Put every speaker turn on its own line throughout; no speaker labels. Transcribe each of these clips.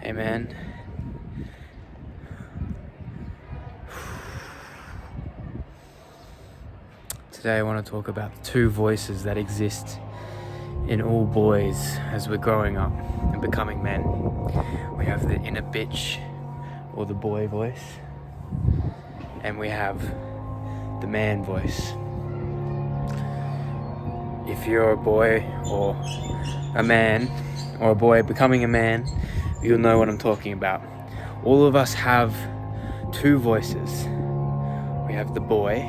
Hey man, today I want to talk about the two voices that exist in all boys as we're growing up and becoming men. We have the inner bitch or the boy voice, and we have the man voice. If you're a boy or a man, or a boy becoming a man, you'll know what I'm talking about. All of us have two voices. We have the boy,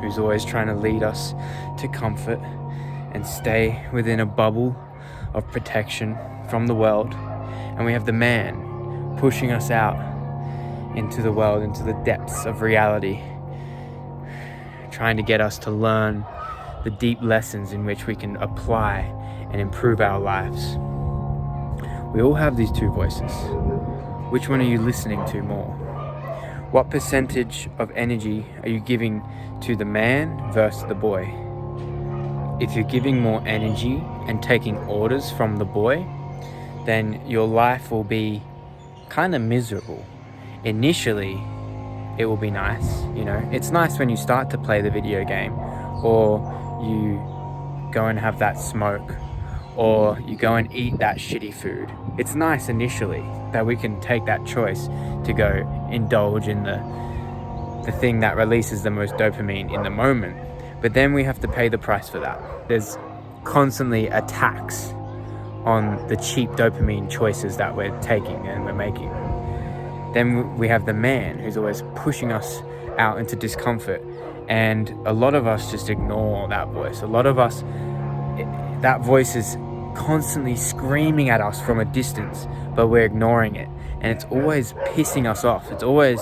who's always trying to lead us to comfort and stay within a bubble of protection from the world. And we have the man, pushing us out into the world, into the depths of reality, trying to get us to learn the deep lessons in which we can apply and improve our lives. We all have these two voices. Which one are you listening to more? What percentage of energy are you giving to the man versus the boy? If you're giving more energy and taking orders from the boy, then your life will be kind of miserable. Initially, it will be nice, It's nice when you start to play the video game, or you go and have that smoke, or you go and eat that shitty food. It's nice initially that we can take that choice to go indulge in the thing that releases the most dopamine in the moment. But then we have to pay the price for that. There's constantly a tax on the cheap dopamine choices that we're taking and we're making. Then we have the man who's always pushing us out into discomfort. And a lot of us just ignore that voice. A lot of us, that voice is constantly screaming at us from a distance, but we're ignoring it. And it's always pissing us off. It's always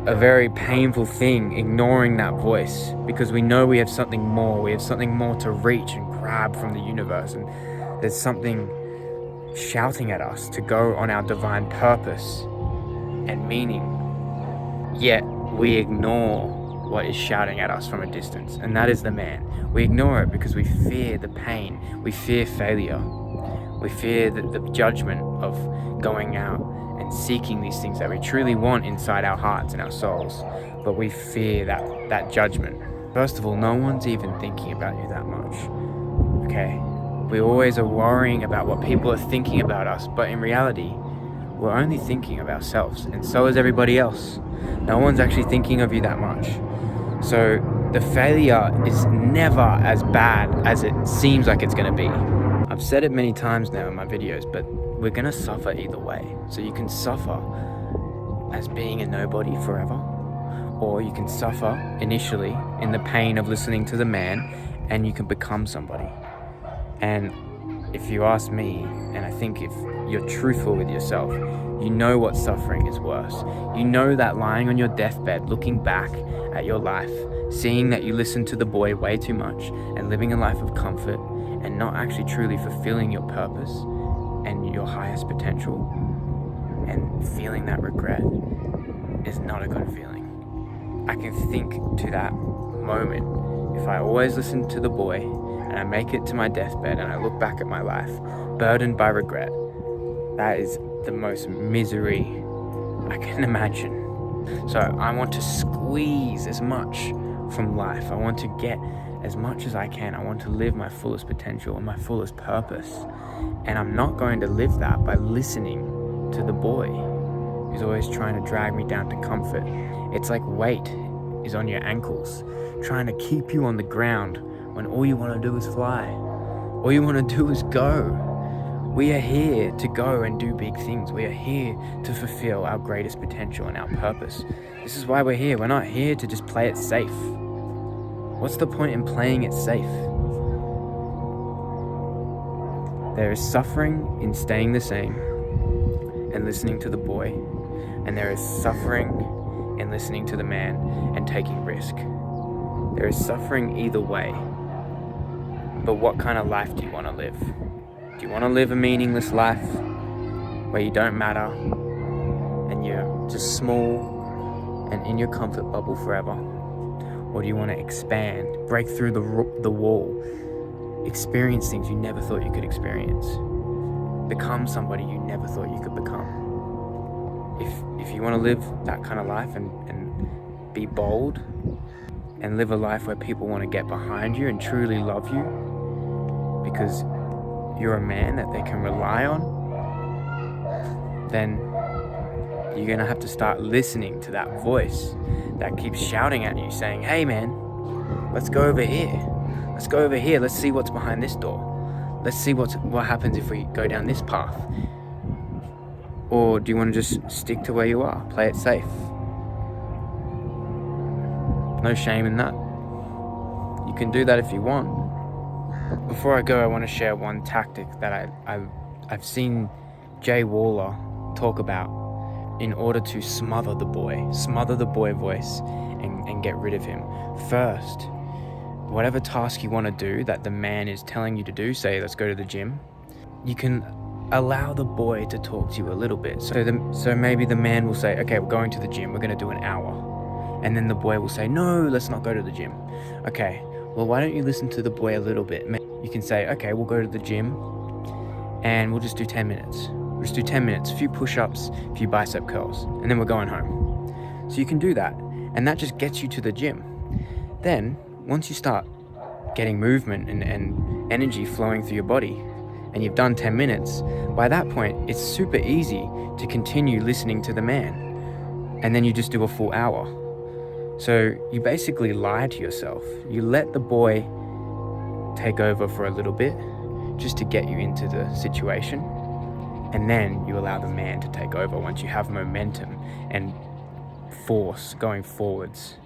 a very painful thing, ignoring that voice, because we know we have something more. We have something more to reach and grab from the universe. And there's something shouting at us to go on our divine purpose and meaning. Yet we ignore what is shouting at us from a distance, and that is the man. We ignore it because we fear the pain, we fear failure, we fear the judgment of going out and seeking these things that we truly want inside our hearts and our souls, but we fear that judgment. First of all, no one's even thinking about you that much, okay? We always are worrying about what people are thinking about us, but in reality, we're only thinking of ourselves, and so is everybody else. No one's actually thinking of you that much. So the failure is never as bad as it seems like it's going to be. I've said it many times now in my videos, but we're going to suffer either way. So you can suffer as being a nobody forever, or you can suffer initially in the pain of listening to the man, and you can become somebody. And if you ask me, and I think if you're truthful with yourself, you know what suffering is worse. You know that lying on your deathbed, looking back at your life, seeing that you listened to the boy way too much and living a life of comfort and not actually truly fulfilling your purpose and your highest potential, and feeling that regret is not a good feeling. I can think to that moment, if I always listen to the boy and I make it to my deathbed and I look back at my life burdened by regret, that is the most misery I can imagine. So I want to squeeze as much from life. I want to get as much as I can. I want to live my fullest potential and my fullest purpose. And I'm not going to live that by listening to the boy who's always trying to drag me down to comfort. It's like weight is on your ankles, trying to keep you on the ground when all you want to do is fly. All you want to do is go. We are here to go and do big things. We are here to fulfill our greatest potential and our purpose. This is why we're here. We're not here to just play it safe. What's the point in playing it safe? There is suffering in staying the same and listening to the boy, and there is suffering in listening to the man and taking risk. There is suffering either way. But what kind of life do you want to live? Do you want to live a meaningless life where you don't matter and you're just small and in your comfort bubble forever? Or do you want to expand, break through the wall, experience things you never thought you could experience? become somebody you never thought you could become. If you want to live that kind of life and be bold and live a life where people want to get behind you and truly love you because you're a man that they can rely on, then you're going to have to start listening to that voice that keeps shouting at you saying, hey man, let's go over here. Let's go over here. Let's see what's behind this door. Let's see what happens if we go down this path. Or do you want to just stick to where you are? Play it safe. No shame in that. You can do that if you want. Before I go, I want to share one tactic that I've seen Jay Waller talk about in order to smother the boy voice and get rid of him. First, whatever task you want to do that the man is telling you to do, say let's go to the gym, you can allow the boy to talk to you a little bit. So maybe the man will say, okay, we're going to the gym, we're going to do an hour. And then the boy will say, no, let's not go to the gym. Okay, well, why don't you listen to the boy a little bit? You can say, okay, we'll go to the gym and we'll just do 10 minutes. We'll just do 10 minutes, a few push-ups, a few bicep curls, and then we're going home. So you can do that, and that just gets you to the gym. Then, once you start getting movement and energy flowing through your body, and you've done 10 minutes, by that point, it's super easy to continue listening to the man. And then you just do a full hour. So you basically lie to yourself. You let the boy take over for a little bit just to get you into the situation. And then you allow the man to take over once you have momentum and force going forwards.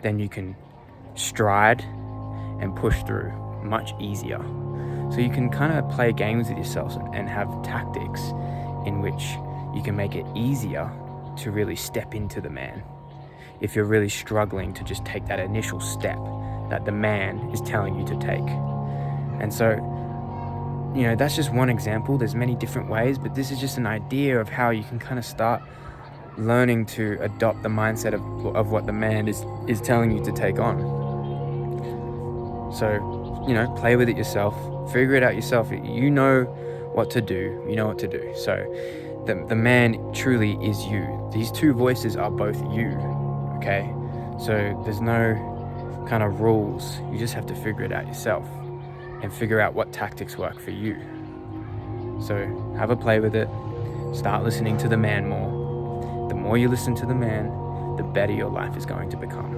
Then you can stride and push through much easier. So you can kind of play games with yourself and have tactics in which you can make it easier to really step into the man if you're really struggling to just take that initial step that the man is telling you to take. And so, that's just one example. There's many different ways, but this is just an idea of how you can kind of start learning to adopt the mindset of what the man is telling you to take on. So, play with it yourself, figure it out yourself. You know what to do. So the man truly is you. These two voices are both you, okay? So there's no kind of rules. You just have to figure it out yourself and figure out what tactics work for you. So have a play with it. Start listening to the man more. The more you listen to the man, the better your life is going to become.